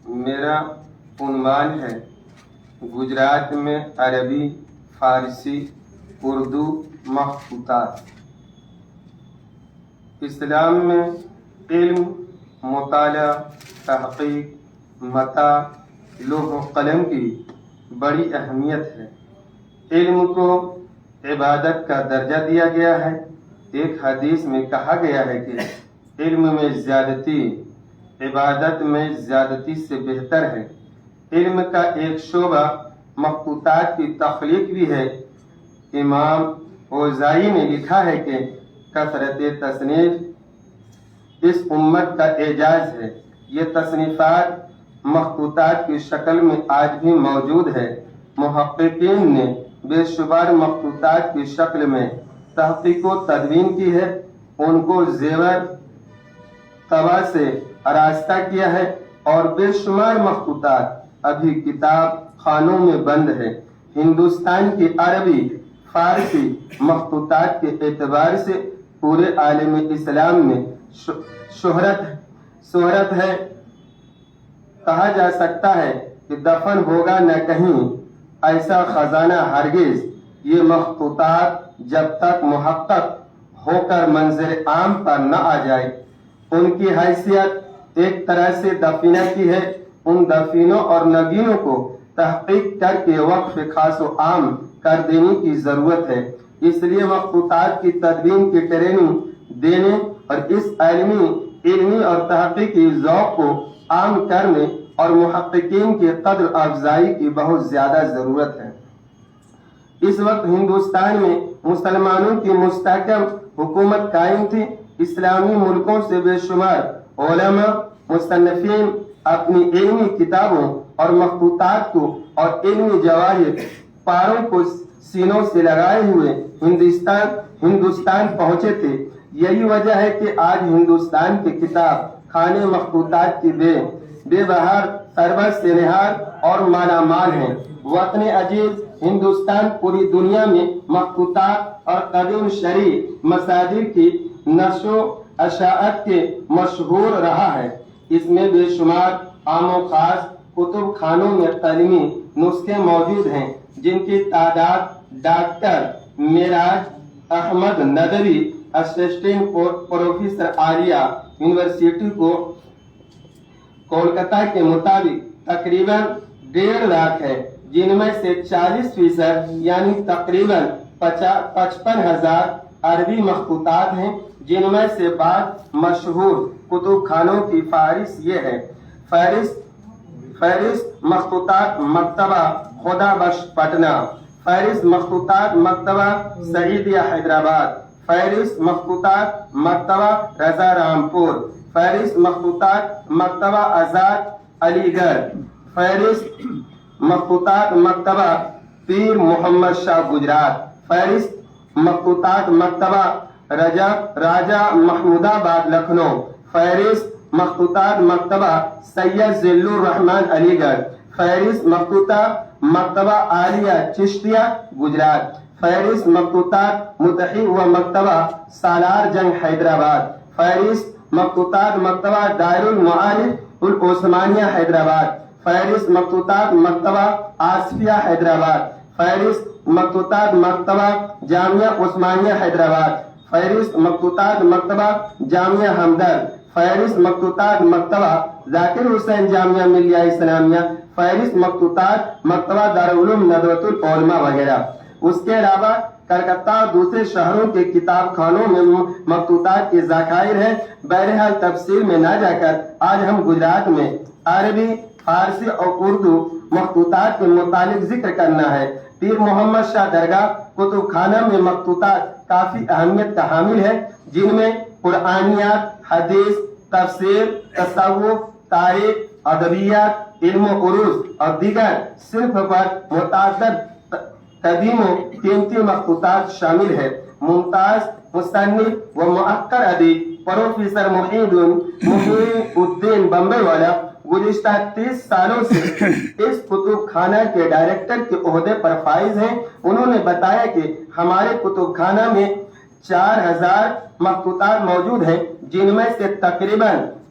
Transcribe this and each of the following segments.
میرا عنوان ہے گجرات میں عربی، فارسی، اردو مخطوطات۔ اسلام میں علم، مطالعہ، تحقیق، متاع، لوح و قلم کی بڑی اہمیت ہے۔ علم کو عبادت کا درجہ دیا گیا ہے۔ ایک حدیث میں کہا گیا ہے کہ علم میں زیادتی عبادت میں زیادتی سے بہتر ہے۔ علم کا ایک شعبہ مخطوطات کی تخلیق بھی ہے۔ امام اوزاعی نے لکھا ہے کہ کثرت تصنیف اس امت کا اعجاز ہے۔ یہ تصنیفات مخطوطات کی شکل میں آج بھی موجود ہے۔ محققین نے بے شمار مخطوطات کی شکل میں تحقیق و تدوین کی ہے، ان کو زیور طبع سے آراستہ کیا ہے، اور بے شمار مخطوطات ابھی کتاب خانوں میں بند ہے۔ ہندوستان کی عربی، فارسی مخطوطات کے اعتبار سے پورے عالم اسلام میں شہرت ہے۔ کہا جا سکتا ہے کہ دفن ہوگا نہ کہیں ایسا خزانہ ہرگز، یہ مخطوطات جب تک محقق ہو کر منظر عام پر نہ آ جائے۔ ان کی حیثیت ایک طرح سے دفینہ کی ہے۔ ان دفینوں اور نگینوں کو تحقیق کر کے وقف خاص و عام کر دینے کی ضرورت ہے۔ اس لیے مخطوطات کی تدوین کی ٹریننگ دینے اور اس علمی اور تحقیقی ذوق کو عام کرنے اور محققین کی قدر افزائی کی بہت زیادہ ضرورت ہے۔ اس وقت ہندوستان میں مسلمانوں کی مستحکم حکومت قائم تھی۔ اسلامی ملکوں سے بے شمار علماء، مصنفین اپنی علمی کتابوں اور مخطوطات کو اور علمی جواہر پاروں کو سینوں سے لگائے ہوئے ہندوستان پہنچے تھے۔ یہی وجہ ہے کہ آج ہندوستان کے کتاب خانے مخطوطات کی بے بہار، سربت سے نہار اور مالا مال ہیں۔ وطن عزیز ہندوستان پوری دنیا میں مخطوطات اور قدیم شرعی مصادر کی نشر و اشاعت کے مشہور رہا ہے۔ اس میں بے شمار عام و خاص کتب خانوں میں قلمی نسخے موجود ہیں، جن کی تعداد ڈاکٹر معراج احمد ندوی، اسسٹنٹ پروفیسر عالیہ یونیورسٹی کولکتہ کے مطابق تقریباً 1.5 لاکھ ہے، جن میں سے 40% یعنی تقریباً 55,000 عربی مخطوطات ہیں، جن میں سے بعض مشہور کتب خانوں کی فہرست یہ ہے: فہرست مخطوطات مکتبہ خدا بخش پٹنہ، فہرست مخطوطات مکتبہ سعیدیہ حیدرآباد، فہرست مخطوطات مکتبہ رضا رامپور، فہرست مخطوطات مکتبہ آزاد علی گڑھ، فہرست مخطوطات مکتبہ پیر محمد شاہ گجرات، فہرست مخطوطات مکتبہ راجہ محمود آباد لکھنؤ، فہرست مخطوطات مکتبہ سید ذل الرحمن علی گڑھ، فہرست مخطوطات مکتبہ عالیہ چشتیہ گجرات، فہرست مخطوطات متحی و مکتبہ سالار جنگ حیدرآباد، فہرست مخطوطات مکتبہ دار المعارف العثمانیہ حیدرآباد، فہرست مخطوطات مکتبہ آصفیہ حیدرآباد، فہرست مخطوطات مکتبہ جامعہ عثمانیہ حیدرآباد، فہرست مخطوطات مکتبہ جامعہ ہمدرد، فہرست مخطوطات مکتبہ ذاکر حسین جامعہ ملیہ اسلامیہ، فہرست مخطوطات مکتبہ دارالعلوم ندوۃ العلماء وغیرہ۔ اس کے علاوہ کلکتہ اور دوسرے شہروں کے کتاب خانوں میں مخطوطات کے ذخائر ہیں۔ بہرحال تفصیل میں نہ جا کر آج ہم گجرات میں عربی، فارسی اور اردو مخطوطات کے متعلق ذکر کرنا ہے۔ پیر محمد شاہ درگاہ کتب خانہ میں مخطوطات کافی اہمیت کا حامل ہے، جن میں قرآنیات، حدیث، تفسیر، تصوف، تاریخ، ادبیات، علم و عروض اور دیگر صنف پر متعدد قدیم و قیمتی مخطوطات شامل ہے۔ ممتاز مصنف و مؤثر ادیب پروفیسر محی الدین بمبئی والا گزشتہ 30 سالوں سے اس کتب خانہ کے ڈائریکٹر کے عہدے پر فائز ہیں۔ انہوں نے بتایا کہ ہمارے کتب خانہ میں 4000 مخطوطات موجود ہیں، جن میں سے تقریباً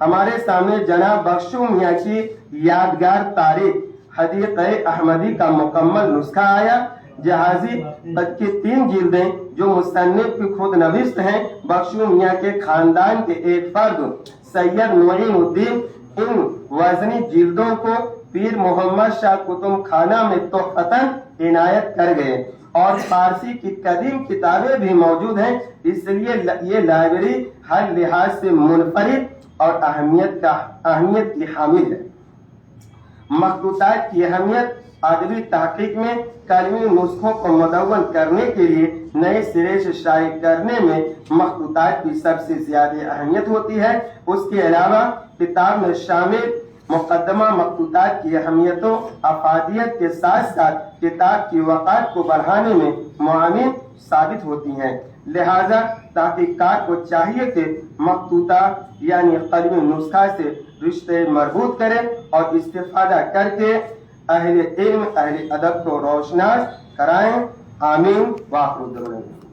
ہمارے سامنے جناب بخشو میاں کی یادگار تاریخ حدیقہ احمدی کا مکمل نسخہ آیا. جہازی کی 3 جلدیں جو مصنف کی خود نوشت ہیں. بخشو میاں کے خاندان کے ایک فرد سید معین الدین ان وزنی جلدوں کو پیر محمد شاہ کتب خانہ میں تحفتاً عنایت کر گئے اور فارسی کی قدیم کتابیں بھی موجود ہیں. اس لیے یہ لائبریری ہر لحاظ سے منفرد اور اہمیت کی حامل ہے. مخطوطات کی اہمیت ادبی تحقیق میں کلمی نسخوں کو مدون کرنے کے لیے نئے سرے سے شائع کرنے میں مخطوطات کی سب سے زیادہ اہمیت ہوتی ہے. اس کے علاوہ کتاب میں شامل مقدمہ مخطوطات کی اہمیت و افادیت کے ساتھ ساتھ کتاب کی وقعت کو بڑھانے میں معاون ثابت ہوتی ہیں. لہذا تحقیقات کو چاہیے کہ مخطوطہ یعنی قلمی نسخہ سے رشتے مربوط کریں اور استفادہ کر کے اہل علم اہل ادب کو روشناس کرائیں. آمین. واخر دعوانا